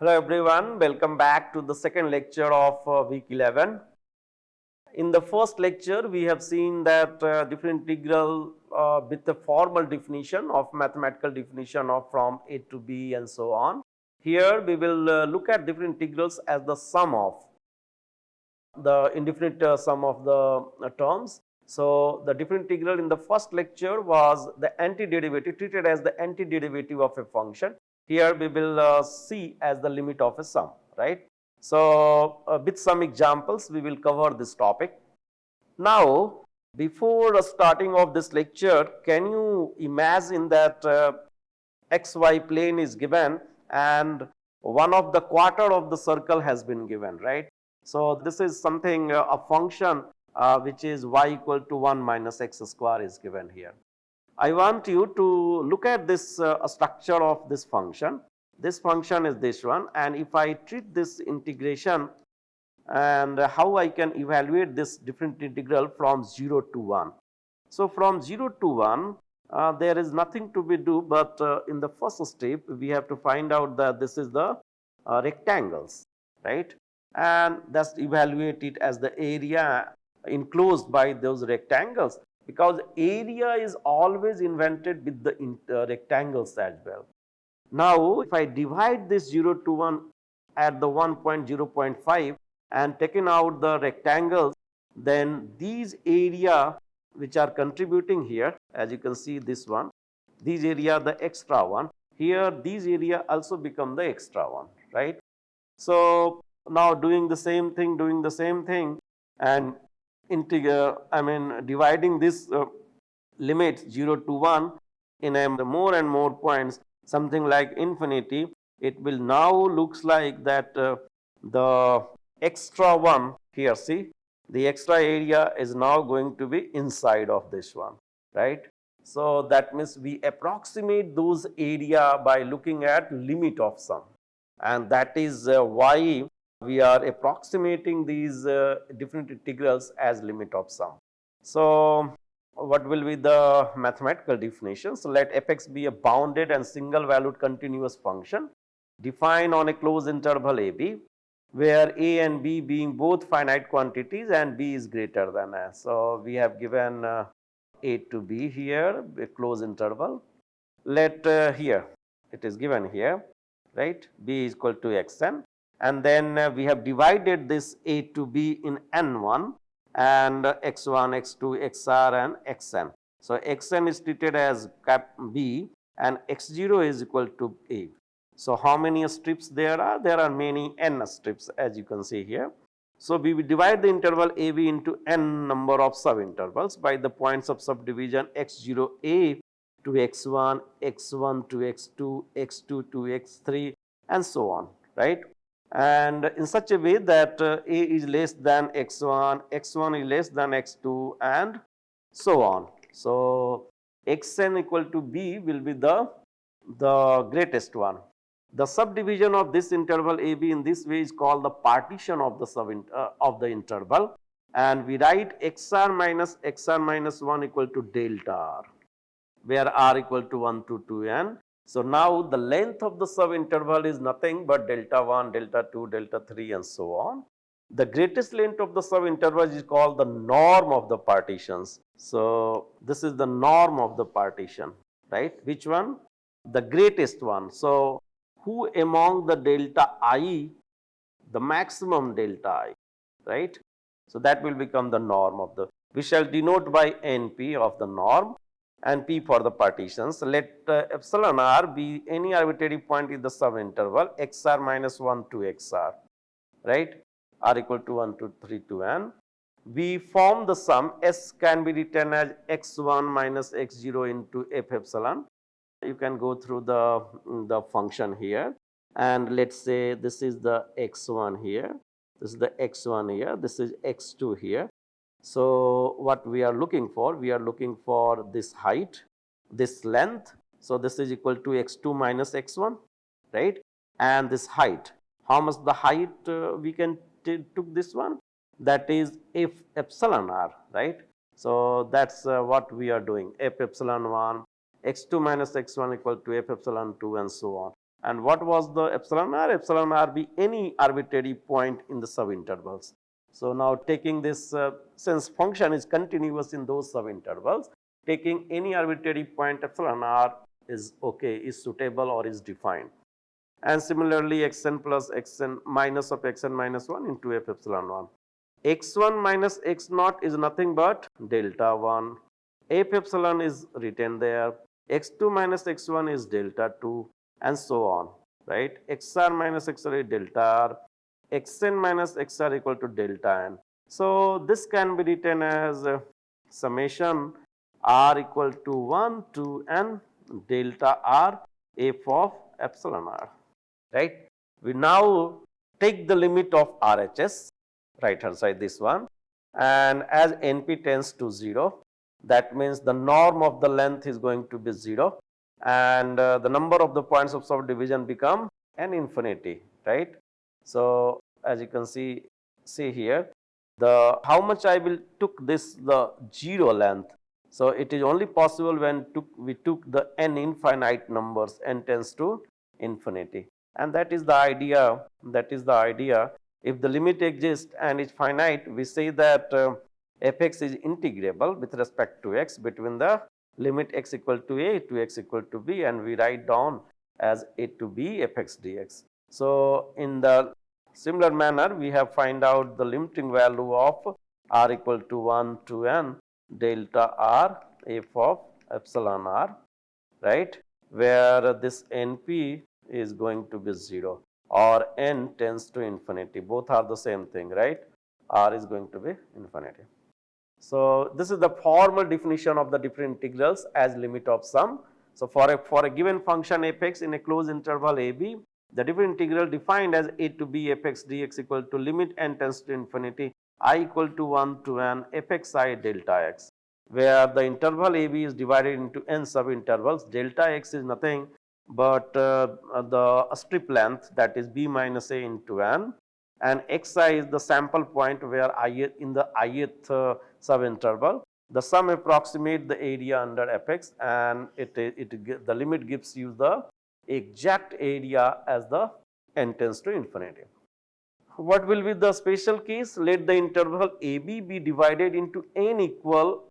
Hello everyone, welcome back to the second lecture of week 11. In the first lecture, we have seen that different integral with the formal definition of mathematical definition of from a to b and so on. Here we will look at different integrals as the sum of the indefinite sum of the terms. So, the different integral in the first lecture was the antiderivative, treated as the antiderivative of a function. Here we will see as the limit of a sum, right. So, with some examples we will cover this topic. Now, before starting of this lecture, can you imagine that xy plane is given and one of the quarter of the circle has been given, right. So, this is something a function which is y equal to 1 minus x square is given here. I want you to look at this structure of this function. This function is this one, and if I treat this integration and how I can evaluate this different integral from 0 to 1. So, from 0 to 1 there is nothing to be do, but in the first step we have to find out that this is the rectangles, right, and thus evaluate it as the area enclosed by those rectangles, because area is always invented with the rectangles as well. Now, if I divide this 0 to 1 at the 1.0.5 and taken out the rectangles, then these area which are contributing here, as you can see this one, these area the extra one, here these area also become the extra one, right. So, now doing the same thing and dividing this limit 0 to 1 in a more and more points, something like infinity, it will now looks like that the extra one here, see, the extra area is now going to be inside of this one, right. So, that means we approximate those area by looking at limit of sum, and that is why we are approximating these different integrals as limit of sum. So, what will be the mathematical definition? So, let f(x) be a bounded and single valued continuous function defined on a closed interval a b, where a and b being both finite quantities and b is greater than a. So, we have given a to b here, a closed interval. Let here it is given here, right, b is equal to xn, and then we have divided this a to b in n1 and x1, x2, xr and xn. So, xn is treated as cap b and x0 is equal to a. So, how many strips there are? There are many n strips, as you can see here. So, we will divide the interval ab into n number of subintervals by the points of subdivision x0a to x1, x1 to x2, x2 to x3 and so on, right. And in such a way that a is less than x1, x1 is less than x2 and so on. So, xn equal to b will be the greatest one. The subdivision of this interval ab in this way is called the partition of the interval, and we write xr minus 1 equal to delta r, where r equal to 1 to 2n. So, now the length of the subinterval is nothing but delta 1, delta 2, delta 3 and so on. The greatest length of the subinterval is called the norm of the partitions. So, this is the norm of the partition, right. Which one? The greatest one. So, who among the delta I, the maximum delta I, right. So, that will become the norm of the, we shall denote by NP of the norm and P for the partitions. Let epsilon r be any arbitrary point in the subinterval xr minus 1 to xr, right, r equal to 1 to 3 to n. We form the sum, S can be written as x1 minus x0 into f epsilon. You can go through the function here, and let us say this is the x1 here, this is the x1 here, this is x2 here. So, what we are looking for? We are looking for this height, this length. So, this is equal to x2 minus x1, right, and this height. How much the height we can took this one? That is f epsilon r, right. So, that is what we are doing, f epsilon 1, x2 minus x1 equal to f epsilon 2 and so on. And what was the epsilon r? Epsilon r be any arbitrary point in the subintervals. So, now taking this since function is continuous in those subintervals, taking any arbitrary point epsilon r is okay, is suitable or is defined. And similarly, xn plus xn minus of xn minus 1 into f epsilon 1. x1 minus x naught is nothing but delta 1. F epsilon is written there. x2 minus x1 is delta 2 and so on, right. xr minus xr is delta r. xn minus xr equal to delta n. So, this can be written as summation r equal to 1 to n delta r f of epsilon r, right. We now take the limit of RHS, right hand side this one, and as NP tends to 0, that means the norm of the length is going to be 0 and the number of the points of subdivision become n infinity, right. So, as you can see here, the how much I will took this the 0 length. So, it is only possible when we took the n infinite numbers, n tends to infinity, and that is the idea. If the limit exists and is finite, we say that fx is integrable with respect to x between the limit x equal to a to x equal to b, and we write down as a to b fx dx. So, in the similar manner, we have find out the limiting value of r equal to 1 to n delta r f of epsilon r, right, where this np is going to be 0 or n tends to infinity, both are the same thing, right, r is going to be infinity. So, this is the formal definition of the different integrals as limit of sum. So, for a given function fx in a closed interval a b, the different integral defined as a to b fx dx equal to limit n tends to infinity I equal to 1 to n fx I delta x, where the interval a b is divided into n subintervals. Delta x is nothing but the strip length, that is b minus a into n, and xi is the sample point where in the ith subinterval the sum approximate the area under fx, and the limit gives you the exact area as the n tends to infinity. What will be the special case? Let the interval AB be divided into n equal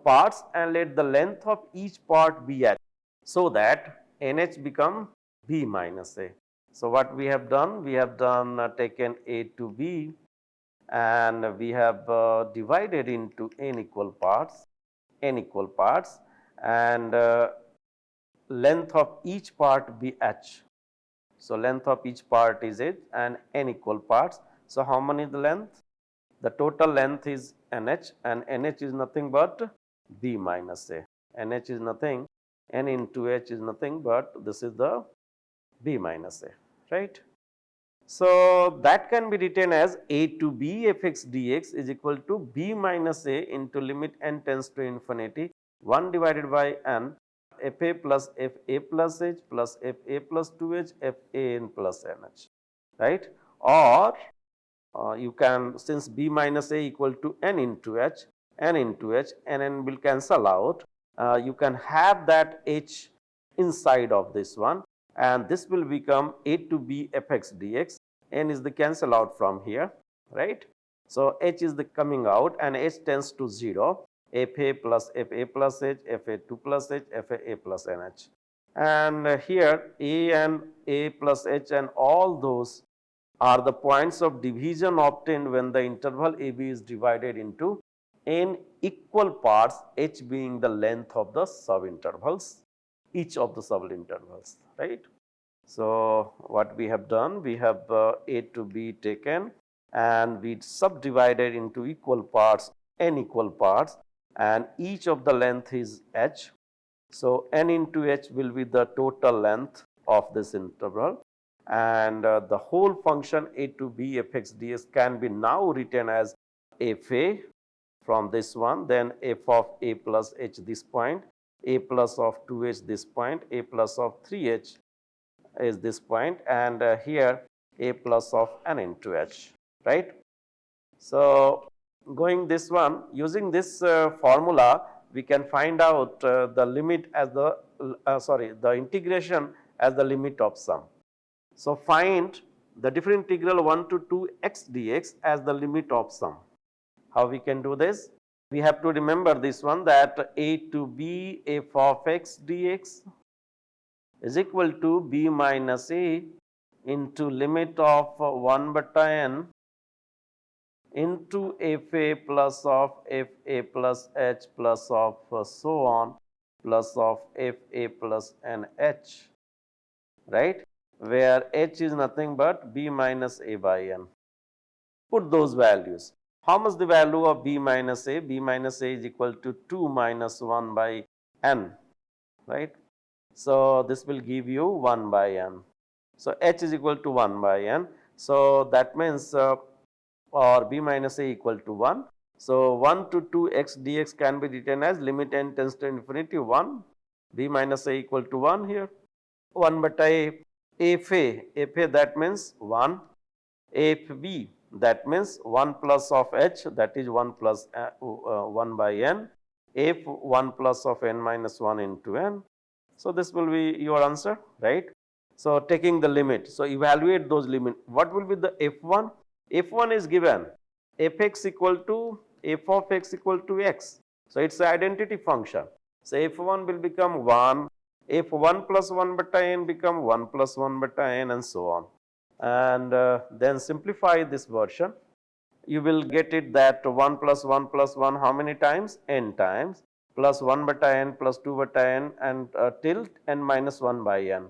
parts and let the length of each part be h, so that nh become b minus a. So, what we have done? We have taken a to b and we have divided into n equal parts, and length of each part be h. So, length of each part is h and n equal parts. So, how many is the length? The total length is nh, and nh is nothing but b minus a. nh is nothing, n into h is nothing but this is the b minus a, right. So, that can be written as a to b fx dx is equal to b minus a into limit n tends to infinity 1 divided by n fa plus fa plus h plus fa plus 2h fan plus nh, right. Or you can, since b minus a equal to n into h, and n will cancel out, you can have that h inside of this one, and this will become a to b fx dx, n is the cancel out from here, right. So, h is the coming out and h tends to 0, fa plus h, fa2 plus h, fa plus nh, and here a and a plus h and all those are the points of division obtained when the interval AB is divided into n equal parts, h being the length of the subintervals, each of the subintervals, right. So, what we have done? We have a to b taken and we subdivided into equal parts, n equal parts, and each of the length is h. So, n into h will be the total length of this interval, and the whole function a to b fx ds can be now written as fa from this one, then f of a plus h this point, a plus of 2h this point, a plus of 3h is this point, and here a plus of n into h, right. So, going this one, using this formula, we can find out the limit as the the integration as the limit of sum. So find the different integral 1 to 2 x dx as the limit of sum. How we can do this? We have to remember this one, that a to b f of x dx is equal to b minus a into limit of 1 beta n into f a plus of f a plus h plus of so on plus of f a plus n h, right, where h is nothing but b minus a by n. Put those values. How much the value of b minus a? B minus a is equal to 2 minus 1 by n, right. So this will give you 1 by n. So h is equal to 1 by n. So that means or b minus a equal to 1. So 1 to 2 x dx can be written as limit n tends to infinity 1, b minus a equal to 1 here, 1 beta a, f a that means 1, f b that means 1 plus of h, that is 1 plus 1 by n, f 1 plus of n minus 1 into n. So this will be your answer, right. So taking the limit, so evaluate those limit. What will be the f1? f1 is given fx equal to f of x equal to x. So it's an identity function. So f1 will become 1, f1 plus 1 beta n become 1 plus 1 beta n and so on. And then simplify this version. You will get it that 1 plus 1 plus 1 how many times? N times, plus 1 beta n plus 2 beta n and till n minus 1 by n.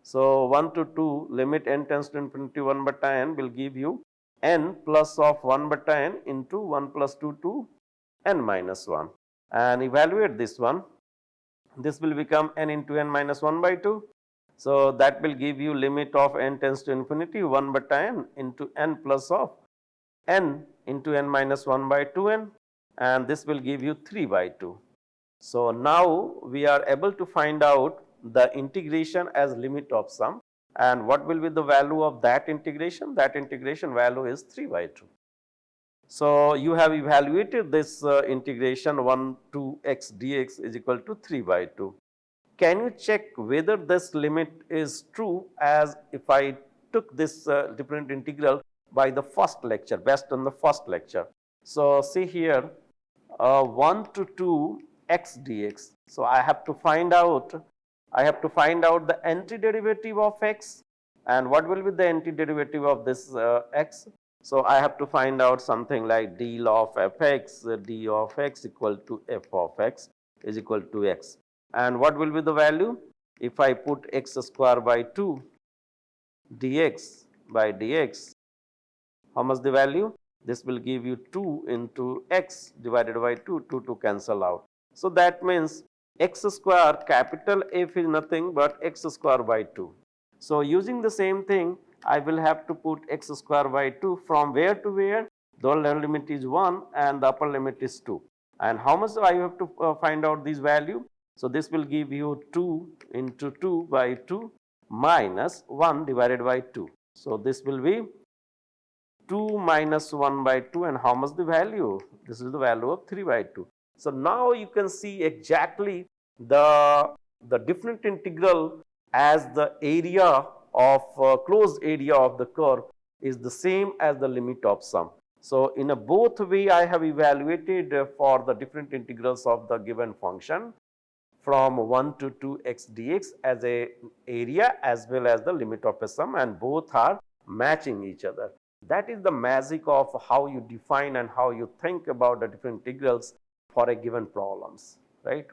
So 1 to 2 limit n tends to infinity 1 beta n will give you n plus of 1 beta n into 1 plus 2 to n minus 1, and evaluate this one. This will become n into n minus 1 by 2. So that will give you limit of n tends to infinity 1 beta n into n plus of n into n minus 1 by 2n, and this will give you 3 by 2. So now we are able to find out the integration as limit of sum. And what will be the value of that integration? That integration value is 3 by 2. So you have evaluated this integration 1 to x dx is equal to 3 by 2. Can you check whether this limit is true as if I took this different integral by the first lecture, based on the first lecture? So see here 1 to 2 x dx. So I have to find out the antiderivative of x, and what will be the antiderivative of this x? So I have to find out something like d of fx, d of x equal to f of x is equal to x. And what will be the value? If I put x square by 2 dx by dx, how much the value? This will give you 2 into x divided by 2, 2 to cancel out. So that means x square capital F is nothing but x square by 2. So using the same thing, I will have to put x square by 2 from where to where? The lower limit is 1 and the upper limit is 2. And how much I have to find out this value? So this will give you 2 into 2 by 2 minus 1 divided by 2. So this will be 2 minus 1 by 2, and how much the value? This is the value of 3 by 2. So now you can see exactly the different integral as the area of closed area of the curve is the same as the limit of sum. So in a both way I have evaluated for the different integrals of the given function from 1 to 2 x dx as a area as well as the limit of a sum, and both are matching each other. That is the magic of how you define and how you think about the different integrals for a given problems, right?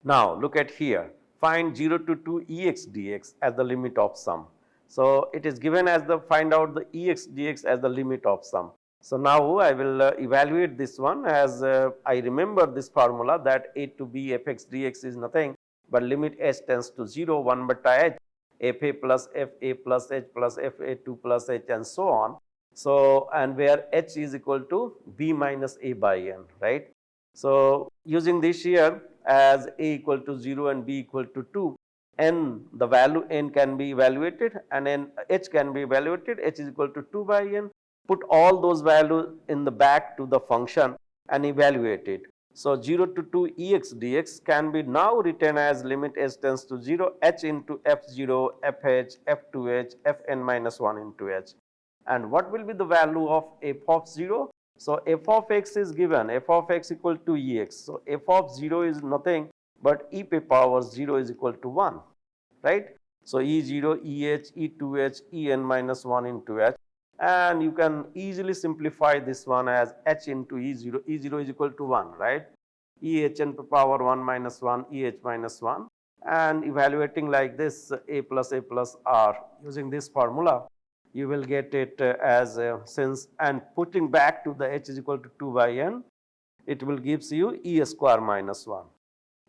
Now look at here, find 0 to 2 ex dx as the limit of sum. So it is given as the find out the ex dx as the limit of sum. So now I will evaluate this one as I remember this formula that a to b fx dx is nothing but limit h tends to 0, 1 beta h, fa plus fa plus h plus fa2 plus h and so on. So and where h is equal to b minus a by n, right? So using this here as a equal to 0 and b equal to 2, n, the value n can be evaluated and n h can be evaluated, h is equal to 2 by n. Put all those values in the back to the function and evaluate it. So 0 to 2 Ex dx can be now written as limit h tends to 0 h into f0 fh f2h fn minus 1 into h. And what will be the value of f of 0? So f of x is given, f of x equal to Ex. So f of 0 is nothing but e to the power 0 is equal to 1, right? So E0, EH, E2H, En minus 1 into H, and you can easily simplify this one as H into E0, E0 is equal to 1, right? EHn to power 1 minus 1, EH minus 1, and evaluating like this A plus R using this formula, you will get it as since, and putting back to the H is equal to 2 by N, it will gives you E square minus 1.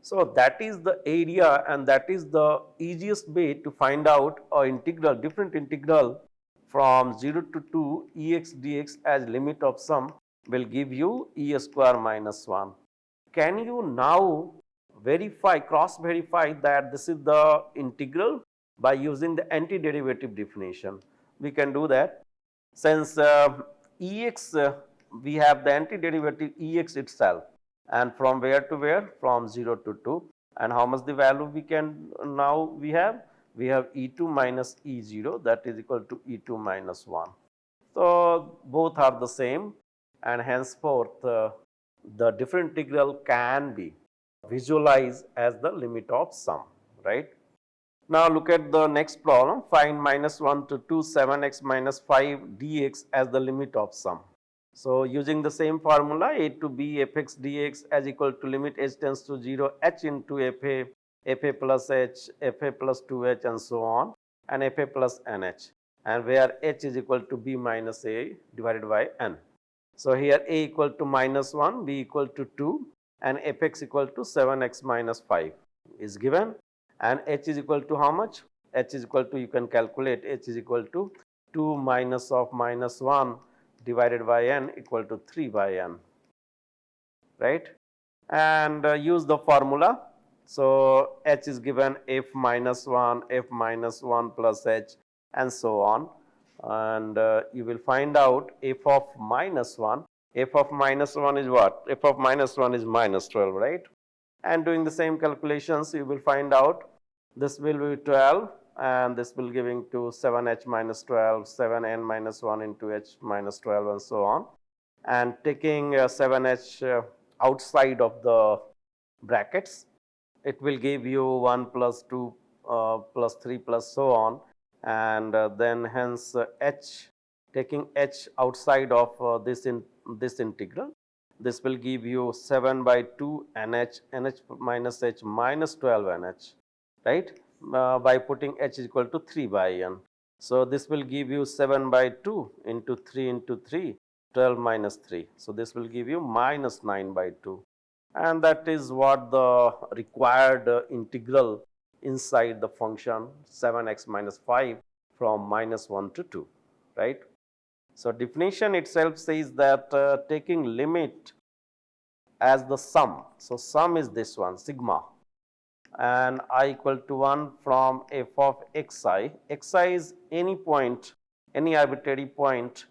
So that is the area, and that is the easiest way to find out a integral, different integral from 0 to 2 Ex dx as limit of sum will give you E square minus 1. Can you now verify, cross verify that this is the integral by using the antiderivative definition? We can do that. Since Ex, we have the antiderivative Ex itself, and from where to where? From 0 to 2. And how much the value we can now we have? We have E2 minus E0, that is equal to E2 minus 1. So both are the same, and henceforth the different integral can be visualized as the limit of sum, right? Now look at the next problem. Find minus 1 to 2 7x minus 5 dx as the limit of sum. So using the same formula, a to b fx dx as equal to limit h tends to 0 h into fa plus h, fa plus 2h and so on, and fa plus nh, and where h is equal to b minus a divided by n. So here a equal to minus 1, b equal to 2, and fx equal to 7x minus 5 is given, and h is equal to how much? H is equal to, you can calculate, h is equal to 2 minus of minus 1 divided by n equal to 3 by n, right? And use the formula. So h is given f minus 1 plus h and so on, and you will find out f of minus 1. F of minus 1 is what? F of minus 1 is minus 12, right? And doing the same calculations, you will find out this will be 12, and this will giving to 7h minus 12, 7n minus 1 into h minus 12 and so on, and taking 7h outside of the brackets, it will give you 1 plus 2 plus 3 plus so on, and then hence h, taking h outside of this integral, this will give you 7 by 2 nh, nh minus h minus 12 nh, right? By putting h is equal to 3 by n. So this will give you 7 by 2 into 3 into 3, 12 minus 3. So this will give you minus 9 by 2. And that is what the required integral inside the function 7x minus 5 from minus 1 to 2, right? So definition itself says that taking limit as the sum. So sum is this one, sigma, and I equal to 1 from f of xi. Xi is any point, any arbitrary point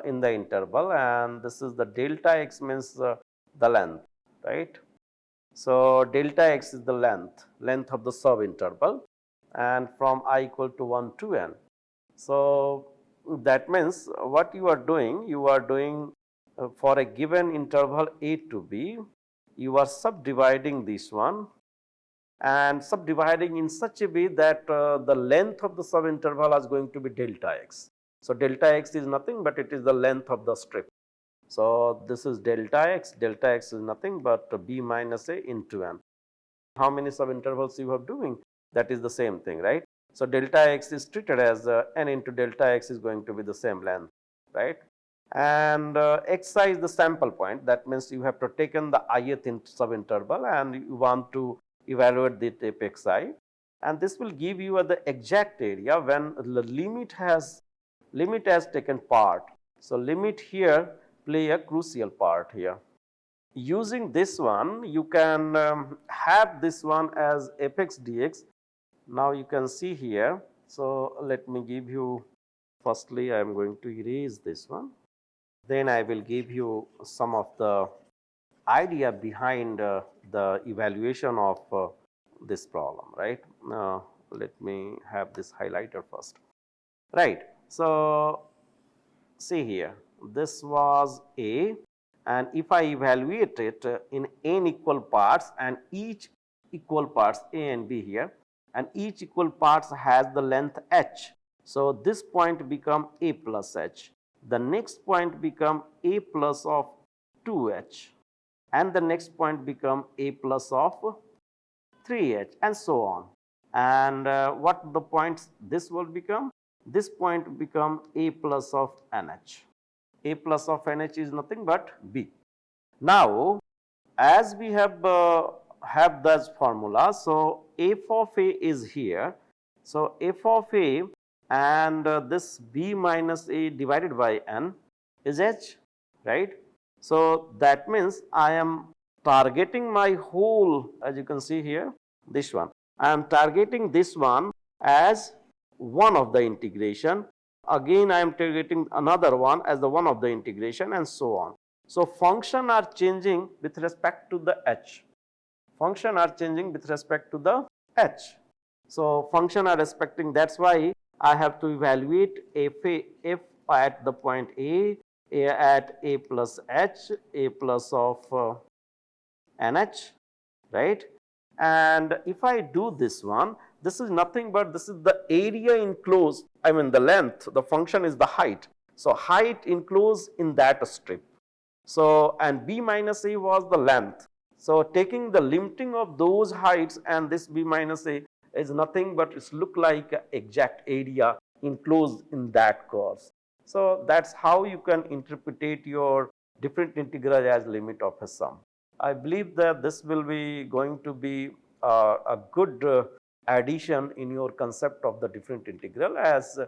in the interval, and this is the delta x means the length, right? So delta x is the length of the sub interval, and from I equal to 1 to n. So that means what you are doing for a given interval a to b, you are subdividing this one, and subdividing in such a way that the length of the subinterval is going to be delta x. So delta x is nothing but it is the length of the strip. So this is delta x is nothing but b minus a into n. How many subintervals you are doing? That is the same thing, right? So delta x is treated as n into delta x is going to be the same length, right? And xi is the sample point. That means you have to taken the ith subinterval and you want to evaluate the tape xi, and this will give you the exact area when the limit has taken part. So limit here play a crucial part here. Using this one, you can have this one as fx dx. Now you can see here. So let me give you, firstly I am going to erase this one, then I will give you some of the idea behind the evaluation of this problem, right? Let me have this highlighted first, right? So, see here, this was A, and if I evaluate it in n equal parts, and each equal parts A and B here, and each equal parts has the length h. So, this point become A plus h, the next point become A plus of 2h, and the next point become A plus of 3h, and so on. And what the points this will become? This point become A plus of nh. A plus of nh is nothing but B. Now, as we have this formula, so f of A is here. So, f of A and this B minus A divided by n is h, right? So, that means I am targeting my whole, as you can see here, this one. I am targeting this one as one of the integration. Again, I am targeting another one as the one of the integration, and so on. So, function are changing with respect to the h. Function are changing with respect to the h. So, function are respecting, that is why I have to evaluate f at the point A at A plus h, A plus of nh, right? And if I do this one, this is nothing but this is the area enclosed, I mean the length, the function is the height. So, height enclosed in that strip. So, and B minus A was the length. So, taking the limiting of those heights, and this B minus A is nothing but it's look like exact area enclosed in that curve. So, that is how you can interpret your different integral as limit of a sum. I believe that this will be going to be a good addition in your concept of the different integral, as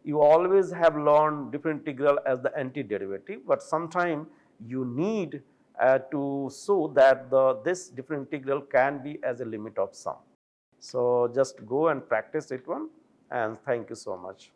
you always have learned different integral as the antiderivative, but sometime you need to show that this different integral can be as a limit of sum. So, just go and practice it one, and thank you so much.